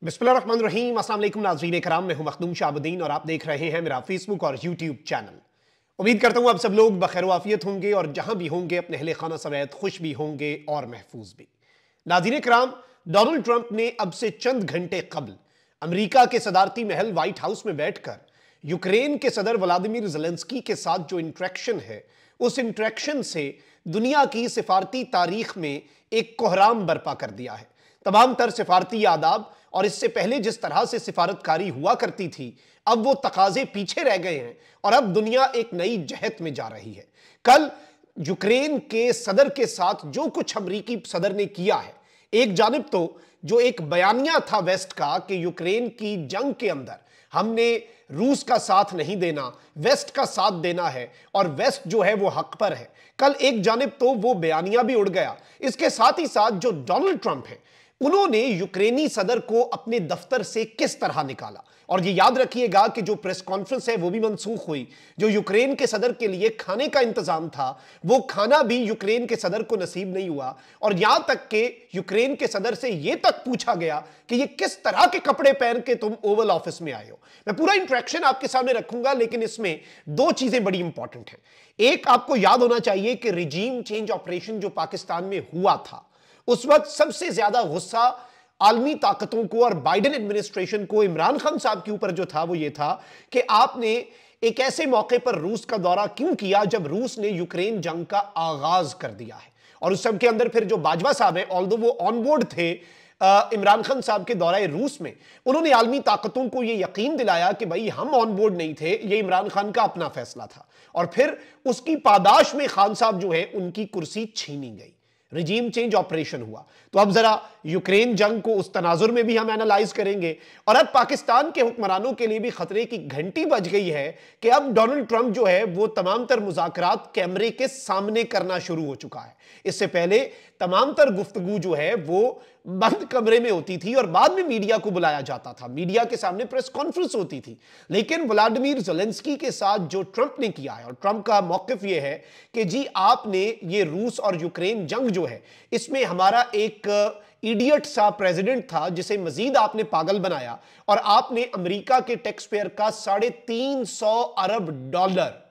बिस्मिल्लाहिर्रहमानिर्रहीम। अस्सलाम वालेकुम नाज़रीन कराम, मैं हूं मखदूम शाहबुद्दीन और आप देख रहे हैं मेरा फेसबुक और यूट्यूब चैनल। उम्मीद करता हूं आप सब लोग बखैर वाफियत होंगे और जहां भी होंगे अपने अहले खाना समेत खुश भी होंगे और महफूज भी। नाज़रीन कराम, डोनाल्ड ट्रंप ने अब से चंद घंटे कबल अमेरिका के सदारती महल व्हाइट हाउस में बैठकर यूक्रेन के सदर व्लादिमीर ज़ेलेंस्की के साथ जो इंटरेक्शन है, उस इंटरेक्शन से दुनिया की सिफारती तारीख में एक कोहराम बर्पा कर दिया है। तमाम तर सिफारती आदाब और इससे पहले जिस तरह से सिफारतकारी हुआ करती थी, अब वो तकाजे पीछे रह गए हैं और अब दुनिया एक नई जहत में जा रही है। कल यूक्रेन के सदर के साथ जो कुछ अमेरिकी सदर ने किया है, एक जानिब तो जो एक बयानिया था वेस्ट का कि यूक्रेन की जंग के अंदर हमने रूस का साथ नहीं देना, वेस्ट का साथ देना है और वेस्ट जो है वो हक पर है। कल एक जानिब तो वो बयानिया भी उड़ गया। इसके साथ ही साथ जो डोनाल्ड ट्रंप है, उन्होंने यूक्रेनी सदर को अपने दफ्तर से किस तरह निकाला। और ये याद रखिएगा कि जो प्रेस कॉन्फ्रेंस है वो भी मनसूख हुई। जो यूक्रेन के सदर के लिए खाने का इंतजाम था, वो खाना भी यूक्रेन के सदर को नसीब नहीं हुआ। और यहां तक कि यूक्रेन के सदर से यह तक पूछा गया कि ये किस तरह के कपड़े पहन के तुम ओवल ऑफिस में आए हो। मैं पूरा इंटरेक्शन आपके सामने रखूंगा, लेकिन इसमें दो चीजें बड़ी इंपॉर्टेंट हैं। एक, आपको याद होना चाहिए कि रिजीम चेंज ऑपरेशन जो पाकिस्तान में हुआ था, उस वक्त सबसे ज्यादा गुस्सा आलमी ताकतों को और बाइडेन एडमिनिस्ट्रेशन को इमरान खान साहब के ऊपर जो था वो ये था कि आपने एक ऐसे मौके पर रूस का दौरा क्यों किया जब रूस ने यूक्रेन जंग का आगाज कर दिया है। और उस सब के अंदर फिर जो बाजवा साहब हैं, ऑल्दो वो ऑन बोर्ड थे इमरान खान साहब के दौरे रूस में, उन्होंने आलमी ताकतों को यह यकीन दिलाया कि भाई हम ऑन बोर्ड नहीं थे, ये इमरान खान का अपना फैसला था। और फिर उसकी पादाश में खान साहब जो है उनकी कुर्सी छीनी गई, रिजीम चेंज ऑपरेशन हुआ। तो अब जरा यूक्रेन जंग को उस तनाजुर में भी हम एनालाइज करेंगे। और अब पाकिस्तान के हुक्मरानों के लिए भी खतरे की घंटी बज गई है कि अब डोनाल्ड ट्रंप जो है वो तमाम तर मुज़ाकरात कैमरे के सामने करना शुरू हो चुका है। इससे पहले तमाम तर गुफ्तगू जो है वो बंद कमरे में होती थी और बाद में मीडिया को बुलाया जाता था, मीडिया के सामने प्रेस कॉन्फ्रेंस होती थी। लेकिन व्लादिमीर ज़ेलेंस्की के साथ जो ट्रंप ने किया है, और ट्रंप का मौक़िफ़ ये है कि जी आपने ये रूस और यूक्रेन जंग जो है, इसमें हमारा एक इडियट सा प्रेसिडेंट था जिसे मजीद आपने पागल बनाया और आपने अमेरिका के टैक्स पेयर का $350 अरब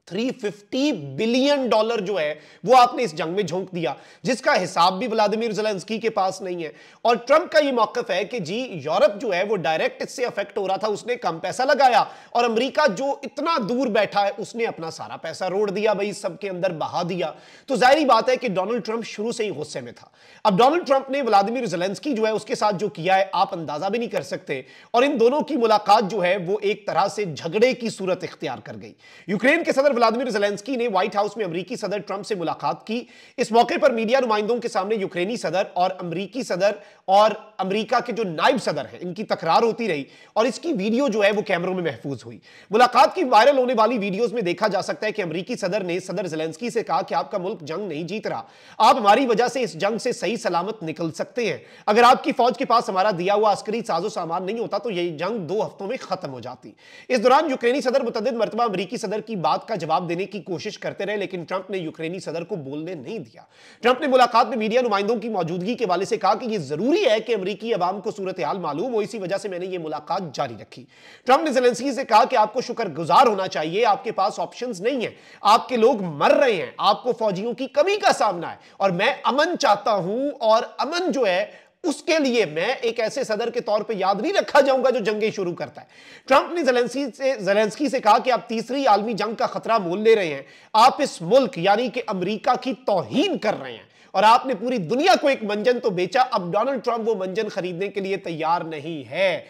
350 बिलियन डॉलर जो है वो आपने इस जंग में झोंक दिया, जिसका हिसाब भी व्लादिमीर ज़ेलेंस्की के पास नहीं है। और ट्रंप का ये मौक़िफ़ है कि जी यूरोप जो है वो डायरेक्ट इससे अफेक्ट हो रहा था, उसने कम पैसा लगाया, और अमेरिका जो इतना दूर बैठा है उसने अपना सारा पैसा रोड़ दिया, भाई सबके अंदर बहा दिया। तो जाहिर बात है कि डोनाल्ड ट्रंप शुरू से ही गुस्से में था। अब डोनाल्ड ट्रंप ने व्लादिमीर ज़ेलेंस्की जो है उसके साथ जो किया है आप अंदाजा भी नहीं कर सकते। और इन दोनों की मुलाकात जो है वो एक तरह से झगड़े की सूरत इख्तियार कर गई। यूक्रेन के सदर व्लादिमीर ज़ेलेंस्की ने व्हाइट हाउस में अमेरिकी सदर ट्रंप से मुलाकात की। इस मौके पर मीडिया नुमाइंदों के सामने यूक्रेनी सदर और अमेरिकी सदर और अमेरिका के जो नायब सदर हैं इनकी तकरार होती रही और इसकी वीडियो जो है वो कैमरों में महफूज हुई। मुलाकात की वायरल होने वाली वीडियोस में देखा जा सकता है कि अमेरिकी सदर ने सदर ज़ेलेंस्की से कहा कि आपका मुल्क जंग नहीं जीत रहा, आप हमारी वजह से इस जंग से सही सलामत निकल सकते हैं। अगर आपकी फौज के पास हमारा दिया हुआ अस्करी साजो सामान नहीं होता तो यह जंग 2 हफ्तों में खत्म हो जाती। इस दौरान यूक्रेनी सदर मुतअद्दिद मरतबा अमेरिकी सदर की बात का जवाब देने की कोशिश करते रहे, लेकिन ट्रंप ने यूक्रेनी सदर को बोलने नहीं दिया। ट्रंप ने मुलाकात में मीडिया नुमाइंदों की मौजूदगी के हवाले से कहा कि यह जरूरी है कि अमेरिकी अवाम को सूरत हाल मालूम हो, इसी वजह से मैंने यह मुलाकात जारी रखी। ट्रंप ने ज़ेलेंस्की से कहा कि आपको शुक्रगुजार होना चाहिए, आपके पास ऑप्शंस नहीं है, आपके लोग मर रहे हैं, आपको फौजियों की कमी का सामना है और मैं अमन चाहता हूं और अमन जो है उसके लिए मैं एक ऐसे सदर के तौर पे याद नहीं रखा जाऊंगा जो जंगें शुरू करता है। ट्रंप ने ज़ेलेंस्की से कहा कि आप तीसरी आलमी जंग का खतरा मोल ले रहे हैं, आप इस मुल्क यानी कि अमेरिका की तौहीन कर रहे हैं और आपने पूरी दुनिया को एक मंजन तो बेचा, अब डोनाल्ड ट्रंप वो मंजन खरीदने के लिए तैयार नहीं है।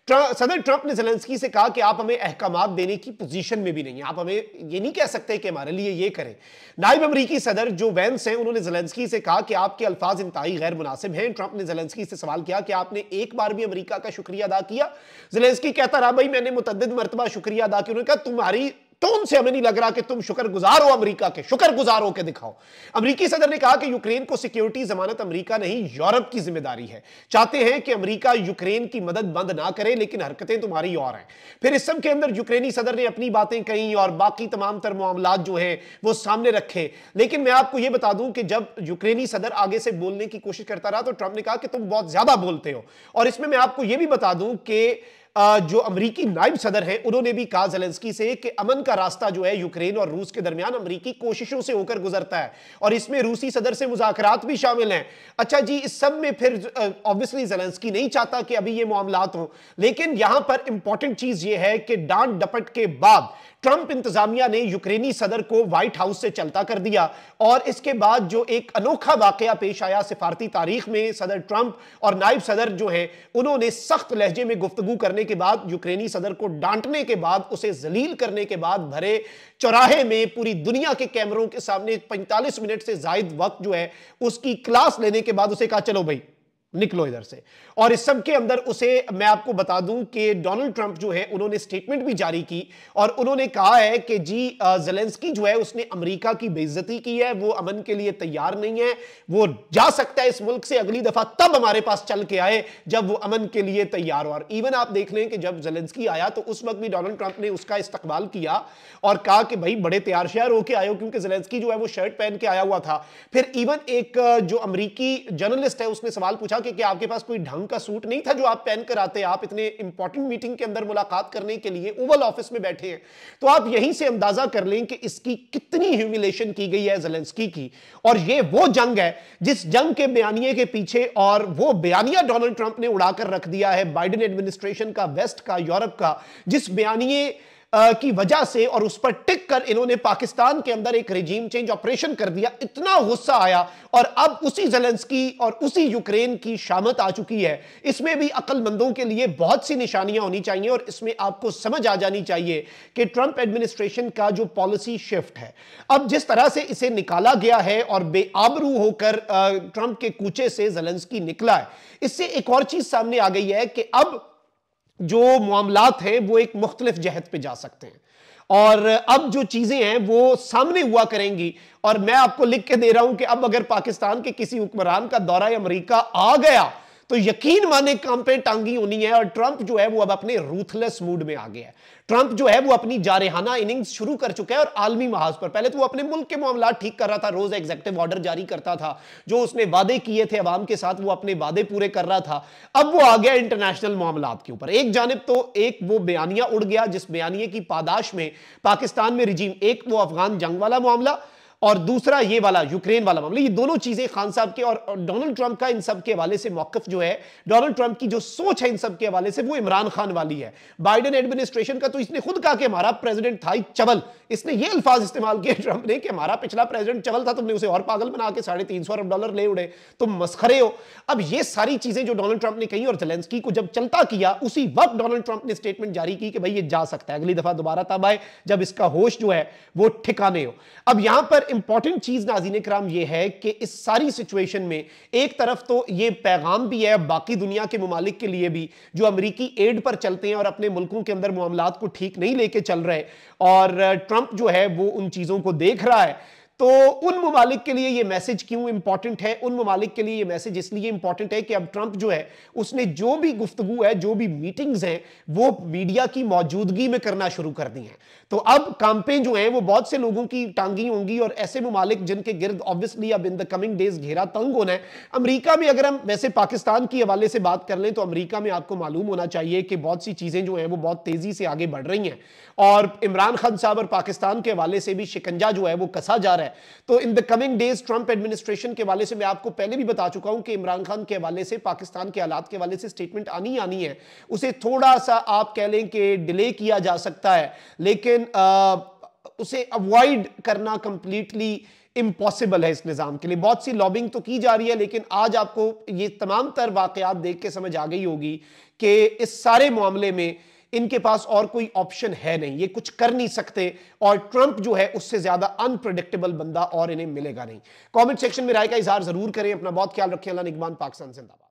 सदर ट्रंप ने ज़ेलेंस्की से कहा कि आप हमें अहकामात देने की पोजीशन में भी नहीं है, आप हमें ये नहीं कह सकते कि हमारे लिए ये करें। नायब अमेरिकी सदर जो वेंस हैं उन्होंने ज़ेलेंस्की से कहा कि आपके अल्फाज इंतहाई गैर मुनासिब हैं। ट्रंप ने ज़ेलेंस्की से सवाल किया कि आपने एक बार भी अमेरिका का शुक्रिया अदा किया। ज़ेलेंस्की कहता रहा भाई मैंने मुतअद्दिद मरतबा शुक्रिया अदा किया। उन्होंने कहा टोन से हमें नहीं लग रहा कि तुम शुक्रगुजार हो अमेरिका के, शुक्रगुजार होकर दिखाओ। अमेरिकी सदर ने कहा कि यूक्रेन को सिक्योरिटी जमानत अमेरिका नहीं यूरोप की जिम्मेदारी है। चाहते हैं कि अमेरिका यूक्रेन की मदद बंद ना करे, लेकिन हरकतें तुम्हारी और हैं। फिर इस सब के अंदर यूक्रेनी सदर ने अपनी बातें कही और बाकी तमाम तर मामलात जो हैं वो सामने रखे। लेकिन मैं आपको यह बता दूं कि जब यूक्रेनी सदर आगे से बोलने की कोशिश करता रहा तो ट्रंप ने कहा कि तुम बहुत ज्यादा बोलते हो। और इसमें मैं आपको यह भी बता दूं कि जो अमेरिकी नायब सदर हैं उन्होंने भी कहा ज़ेलेंस्की से कि अमन का रास्ता जो है यूक्रेन और रूस के दरमियान अमेरिकी कोशिशों से होकर गुजरता है और इसमें रूसी सदर से मुज़ाकरात भी शामिल हैं। अच्छा जी, इस सब में फिर ऑब्वियसली ज़ेलेंस्की नहीं चाहता कि अभी ये मामलात हो, लेकिन यहां पर इंपॉर्टेंट चीज ये है कि डांट डपट के बाद ट्रंप इंतजामिया ने यूक्रेनी सदर को व्हाइट हाउस से चलता कर दिया और इसके बाद जो एक अनोखा वाकया पेश आया सिफारती तारीख में, सदर ट्रंप और नायब सदर जो हैं उन्होंने सख्त लहजे में गुफ्तगू करने के बाद, यूक्रेनी सदर को डांटने के बाद, उसे जलील करने के बाद भरे चौराहे में पूरी दुनिया के कैमरों के सामने 45 मिनट से ज्यादा वक्त जो है उसकी क्लास लेने के बाद उसे कहा चलो भाई निकलो इधर से। और इस सब के अंदर उसे मैं आपको बता दूं कि डोनाल्ड ट्रंप जो है उन्होंने स्टेटमेंट भी जारी की और उन्होंने कहा है कि जी ज़ेलेंस्की जो है उसने अमेरिका की बेइज्जती की है, वो अमन के लिए तैयार नहीं है, वो जा सकता है इस मुल्क से अगली दफा तब हमारे पास चल के आए जब वो अमन के लिए तैयार हो। और इवन आप देख लें कि जब ज़ेलेंस्की आया तो उस वक्त भी डोनाल्ड ट्रंप ने उसका इस्तकबाल किया और कहा कि भाई बड़े तैयार श्यार होके आए हो, क्योंकि ज़ेलेंस्की जो है वो शर्ट पहन के आया हुआ था। फिर इवन एक जो अमेरिकी जर्नलिस्ट है उसने सवाल पूछा कि आपके पास कोई ढंग का सूट नहीं था जो आप पहन कर आते, आप इतने इंपॉर्टेंट मीटिंग के अंदर मुलाकात करने के लिए ओवल ऑफिस में बैठे हैं। तो आप यहीं से अंदाजा कर लें कि इसकी कितनी ह्यूमिलेशन की गई है ज़ेलेंस्की की। और ये वो जंग है जिस जंग के बयानिए के पीछे, और वो बयानिया डोनाल्ड ट्रंप ने उड़ाकर रख दिया है बाइडेन एडमिनिस्ट्रेशन का, वेस्ट का, यूरोप का, जिस बयानिए की वजह से और उस पर टिक कर इन्होंने पाकिस्तान के अंदर एक रिजीम चेंज ऑपरेशन कर दिया। इतना गुस्सा आया और अब उसी ज़ेलेंस्की और उसी यूक्रेन की शामत आ चुकी है। इसमें भी अक्लमंदों के लिए बहुत सी निशानियां होनी चाहिए और इसमें आपको समझ आ जानी चाहिए कि ट्रंप एडमिनिस्ट्रेशन का जो पॉलिसी शिफ्ट है, अब जिस तरह से इसे निकाला गया है और बेआबरू होकर ट्रंप के कूचे से ज़ेलेंस्की निकला है, इससे एक और चीज सामने आ गई है कि अब जो मामलात हैं वो एक मुख्तलिफ जहत पे जा सकते हैं और अब जो चीजें हैं वो सामने हुआ करेंगी। और मैं आपको लिख के दे रहा हूं कि अब अगर पाकिस्तान के किसी हुक्मरान का दौरा अमेरिका आ गया तो यकीन माने काम पे टांगी होनी है। और ट्रंप जो है वो अब अपने रूथलेस मूड में आ गया है। ट्रंप जो है वो अपनी जारहाना इनिंग्स शुरू कर चुका है और आलमी महाज पर पहले तो वो अपने मुल्क के मामला ठीक कर रहा था, रोज एग्जीक्यूटिव ऑर्डर जारी करता था, जो उसने वादे किए थे अवाम के साथ वो अपने वादे पूरे कर रहा था। अब वो आ गया इंटरनेशनल मामलात के ऊपर। एक जानिब तो एक वो बयानिया उड़ गया जिस बयानिए की पादाश में पाकिस्तान में रिजीम, एक वो अफगान जंग वाला मामला और दूसरा ये वाला यूक्रेन वाला मामला, ये दोनों चीजें खान साहब के और डोनाल्ड ट्रंप का इन सब के हवाले से मौकफ जो है, डोनाल्ड ट्रंप की जो सोच है इन सब के हवाले से वो इमरान खान वाली है। बाइडेन एडमिनिस्ट्रेशन का तो इसने खुद कहा कि हमारा प्रेसिडेंट था चवल, इसने ये अल्फाज इस्तेमाल किए ट्रंप ने कि हमारा पिछला प्रेसिडेंट चवल था, तुमने उसे और पागल बना के $350 अरब ले उड़े, तुम मसखरे हो। अब ये सारी चीजें जो डोनाल्ड ट्रंप ने कही और ज़ेलेंस्की को जब चलता किया, उसी वक्त डोनाल्ड ट्रंप ने स्टेटमेंट जारी की कि भाई ये जा सकता है, अगली दफा दोबारा तब आए जब इसका होश जो है वो ठिकाने हो। अब यहां पर इंपॉर्टेंट चीज नाज़रीन किराम ये है कि इस सारी सिचुएशन में एक तरफ तो ये पैगाम भी है बाकी दुनिया के मुमालिक के लिए भी जो अमेरिकी एड पर चलते हैं और अपने मुल्कों के अंदर मामलात को ठीक नहीं लेके चल रहे, और ट्रंप जो है वो उन चीजों को देख रहा है। तो उन ममालिक के लिए यह मैसेज क्यों इंपॉर्टेंट है? उन ममालिक के लिए यह मैसेज इसलिए इंपॉर्टेंट है कि अब ट्रंप जो है उसने जो भी गुफ्तगू है, जो भी मीटिंग्स हैं, वो मीडिया की मौजूदगी में करना शुरू कर दी हैं। तो अब कांपें जो हैं वो बहुत से लोगों की टांगी होंगी और ऐसे ममालिक जिनके गिर्द ऑब्वियसली अब इन द कमिंग डेज घेरा तंग होना है। अमेरिका में अगर हम वैसे पाकिस्तान की हवाले से बात कर लें तो अमेरिका में आपको मालूम होना चाहिए कि बहुत सी चीजें जो हैं वो बहुत तेजी से आगे बढ़ रही हैं और इमरान खान साहब और पाकिस्तान के हवाले से भी शिकंजा जो है वो कसा जा रहा है। तो in the coming days Trump administration के हवाले से मैं आपको पहले भी बता चुका हूं कि इमरान खान के हवाले से, पाकिस्तान के हालात के हवाले से स्टेटमेंट आनी है। उसे थोड़ा सा आप कह लें कि डिले किया जा सकता है, लेकिन उसे अवॉइड करना कंप्लीटली इम्पॉसिबल है इस निजाम के लिए। बहुत सी लॉबिंग तो की जा रही है, लेकिन आज आपको ये तमाम तर वाकयात देख के समझ आ गई होगी कि इस सारे मामले में इनके पास और कोई ऑप्शन है नहीं, ये कुछ कर नहीं सकते और ट्रंप जो है उससे ज्यादा अनप्रेडिक्टेबल बंदा और इन्हें मिलेगा नहीं। कमेंट सेक्शन में राय का इजहार जरूर करें। अपना बहुत ख्याल रखें। अल्लाह निगहबान। पाकिस्तान जिंदाबाद।